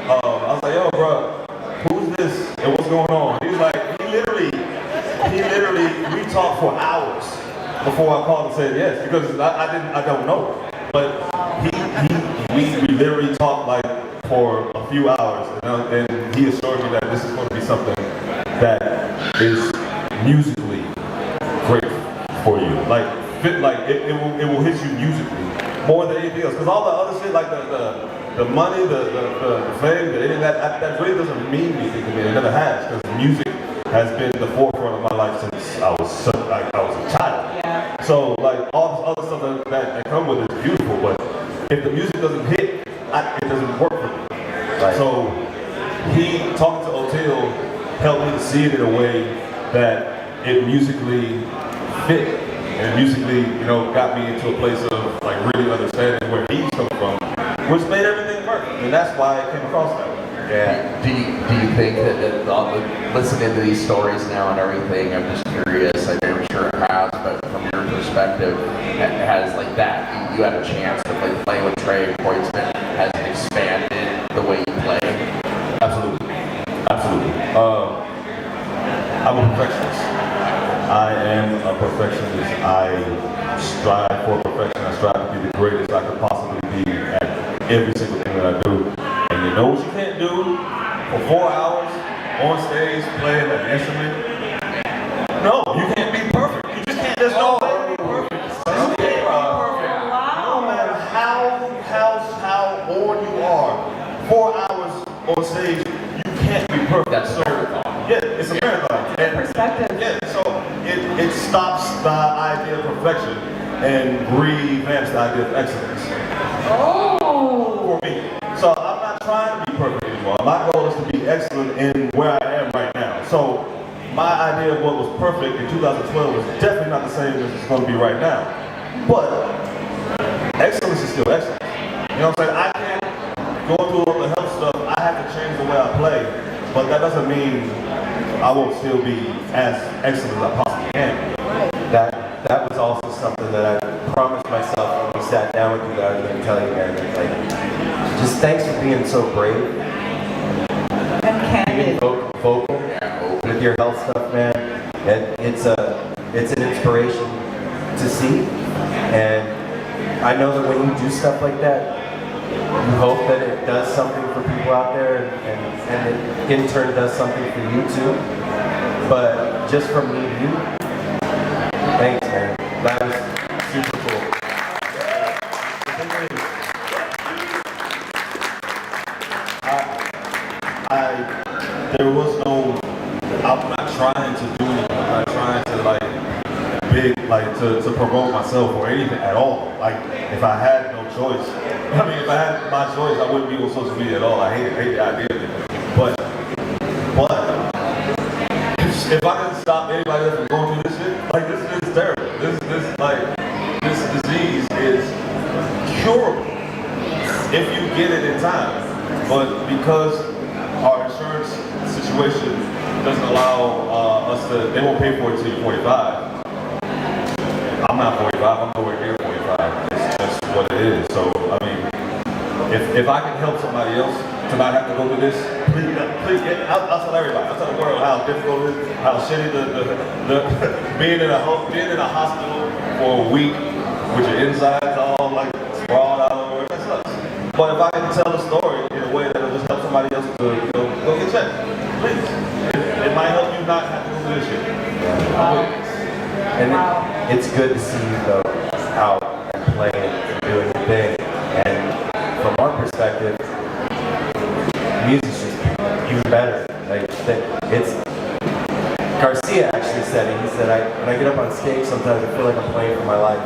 I was like, "Yo, bro, who's this and what's going on?" He's like, he literally, we talked for hours before I called and said yes, because I don't know. But we literally talked like for a few hours, and he assured me that this is going to be something that is musically great for you. Like it will hit you musically more than anything else. Because all the other shit, like the money, the fame, the internet, that really doesn't mean anything to me. It never has, because music has been the forefront of my life since I was a child. Yeah. So like all this other stuff that come with it is beautiful, but if the music doesn't hit, it doesn't work for me. Right. So he talking to Till helped me to see it in a way that it musically fit and musically, you know, got me into a place of like really understanding where he's come from, which made everything work, and that's why it came across that way. Yeah. Do you think that listening to these stories now and everything, I'm just curious, I'm sure it has, but from your perspective, has like that, you had a chance to like play with Trey Kreutzmann, has it expanded the way you play? Absolutely. Absolutely. I'm a perfectionist. I am a perfectionist. I strive for perfection. I strive to be the greatest I could possibly be at every single thing that I do. And you know what you can't do? For 4 hours on stage playing an instrument? No, you can't be perfect. You just can't. There's no way to be perfect. You can't be perfect. No matter how on you are, 4 hours on stage, you can't be perfect. That's a marathon. Yeah, it's a marathon. And, Perspective. yeah, so it stops the idea of perfection and revamps the idea of excellence. Oh! For me. So I'm not trying to be perfect anymore. My goal is to be excellent in where I am right now. So my idea of what was perfect in 2012 is definitely not the same as it's going to be right now. But excellence is still excellence. You know what I'm saying? I can't go through all the health stuff. I have to change the way I play. But that doesn't mean I won't still be as excellent as I possibly can. That was also something that I promised myself when we sat down with you that I was going to tell you, man. Like, just thanks for being so brave, And candid. vocal with your health stuff, man. It's an inspiration to see, and I know that when you do stuff like that, you hope that it does something for people out there, and it in turn does something for you too. But just from me to you, thanks, man. That was super cool. There was no, I'm not trying to do anything. I'm not trying to to promote myself or anything at all. Like, if I had no choice, I mean, if I had my choice, I wouldn't be on social media at all. I hate the idea of it. But if I can stop anybody from going through this shit, like, this is terrible. This disease is curable if you get it in time. But because our insurance situation doesn't allow us to, they won't pay for it until you're 45. I'm not 45, I'm nowhere near 45. It's just what it is. So, I mean, if I can help somebody else to not have to go through this, please, I'll tell everybody, I'll tell the world how difficult it is, how shitty the being in a hospital for a week with your insides all like sprawled out over, that sucks. But if I can tell the story in a way that'll just help somebody else to, you know, go get checked, please. It might help you not have to go through this shit. And it's good to see you though out and playing and doing your thing. And from our perspective, music's just even better. Like, it's Garcia actually said it. He said, when I get up on stage, sometimes I feel like I'm playing for my life.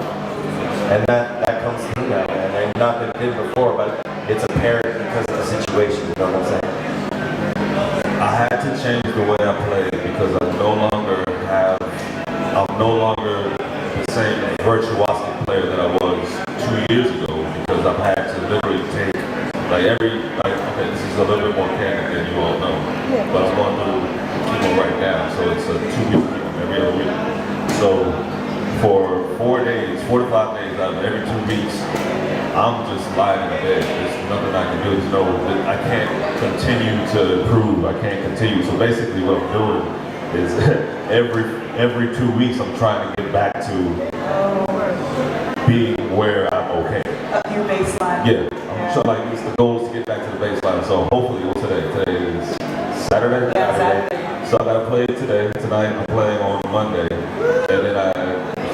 And that comes through now, man. And not that it did before, but it's apparent because of the situation. You know what I'm saying? I had to change the way I play because I'm no longer the same virtuosic player that I was 2 years ago, because I've had to literally take okay, this is a little bit more candid than you all know, but I'm going through chemo right now, so it's a 2-week chemo every other week. So for 4 to 5 days out of every 2 weeks, I'm just lying in the bed. There's nothing I can do. I can't continue to improve. I can't continue. So basically what I'm doing is every 2 weeks I'm trying to get back to being where I'm okay. Your baseline. Yeah. I'm sure like the goal is to get back to the baseline. So hopefully, what's today? Today is Saturday? Yeah, Saturday. So I gotta play today. Tonight I'm playing on Monday. And then I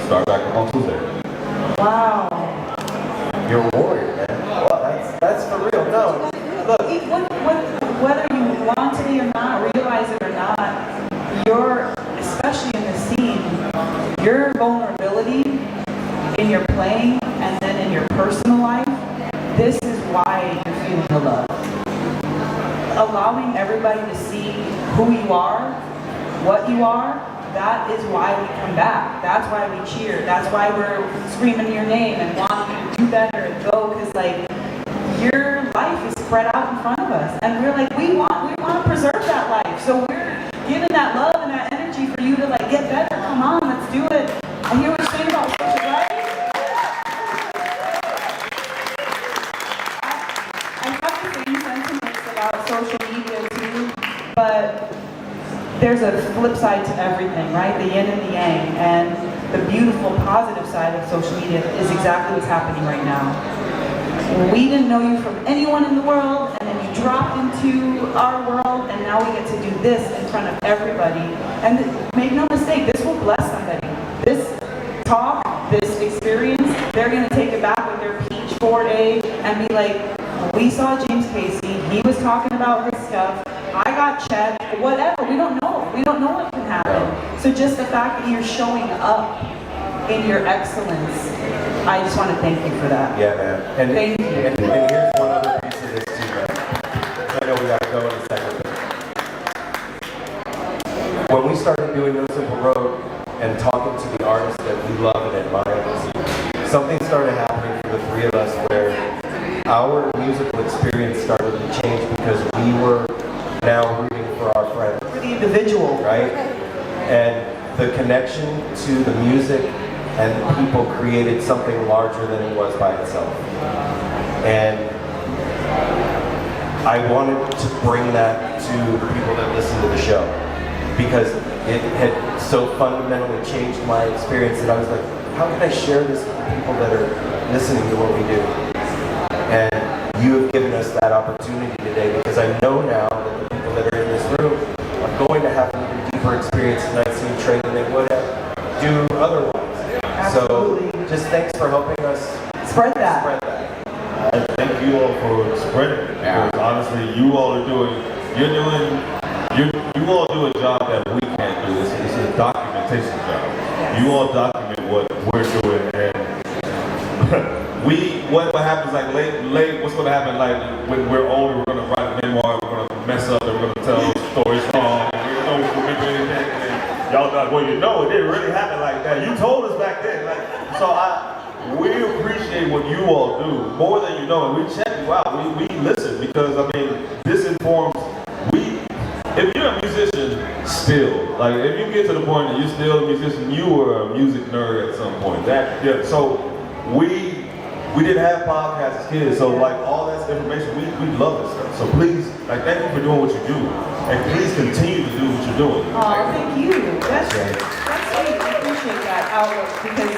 start back up on Tuesday. Wow. You're a warrior, man. Well, that's for real. No, look. Whether you want to be or not, realize it or not, especially in the scene, your vulnerability in your playing and then in your personal life, this is why you're feeling the love. allowing everybody to see who you are, what you are, that is why we come back. That's why we cheer. That's why we're screaming your name and wanting you to do better and go, because like your life is spread out in front of us, and we're like, we want to preserve that life. So we're giving that love and that energy for you to like get better. Come on, let's do it. I hear what you're saying about social, right? I have the same sentiments about social media too, but there's a flip side to everything, right? The yin and the yang, and the beautiful positive side of social media is exactly what's happening right now. We didn't know you from anyone in the world, and then you dropped into our world, and now we get to do this in front of everybody. And make no mistake, this will bless somebody. This talk, this experience, they're gonna take it back with their Peach 4-day and be like, we saw James Casey, he was talking about his stuff, I got checked, whatever, we don't know what can happen. So just the fact that you're showing up in your excellence, I just want to thank you for that. Yeah, man. And, Thank you. And here's one other piece of this too, man. I know we gotta go in a second. When we started doing No Simple Road and talking to the artists that we love and admire, something started happening for the three of us where our musical experience started to change because we were now rooting for our friends. For the individual. Right? And the connection to the music and the people created something larger than it was by itself. And I wanted to bring that to the people that listen to the show, because it had so fundamentally changed my experience that I was like, how can I share this with the people that are listening to what we do? And you have given us that opportunity today, because I know now that the people that are in this room are going to have an even deeper experience tonight seeing Trey than they would have do otherwise. Absolutely. So just thanks for helping us Spread that. I thank you all for spreading it, because honestly, you all are doing, you all do a job that we can't do. It's a documentation job. You all document what we're doing, and what happens like late, what's gonna happen like when we're older, we're gonna write a memoir, we're gonna mess up, and we're gonna tell stories wrong, and we don't remember anything, and y'all thought, well, you know, it didn't really happen like that. You told us back then, like, so we appreciate what you all do more than you know, and we check you out. We listen, because I mean, this informs. If you're a musician still, like if you get to the point that you're still a musician, you were a music nerd at some point. So we didn't have podcasts as kids, so like all that information, we love this stuff. So please, like, thank you for doing what you do, and please continue to do what you're doing. Oh, thank you. That's sweet. I appreciate that outlook, because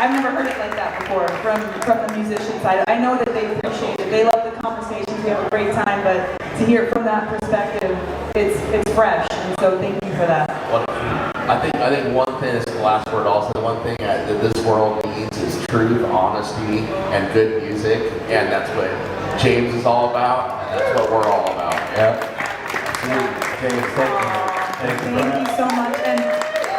I've never heard it like that before from the musician side. I know that they appreciate it. They love the conversations. We have a great time, but to hear it from that perspective, it's fresh. And so thank you for that. Well, I think one thing is the last word. Also, the one thing that this world needs is truth, honesty, and good music, and that's what James is all about, and that's what we're all about. Yeah. James, thank you. Thank you so much, and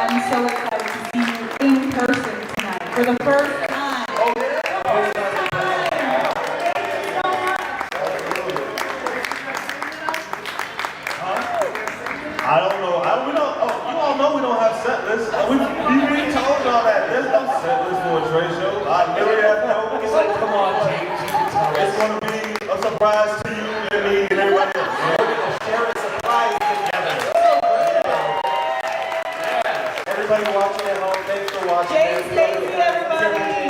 I'm so excited to see you in person tonight for the first time. I don't know. You all know we don't have set lists. We told y'all that. There's no set list for a Trey show. I literally have no. It's like, come on, James, you can tell It's us. going to be a surprise to you and me and everybody else. We're going to share a surprise together. Everybody watching at home, thanks for watching. James Casey, everybody.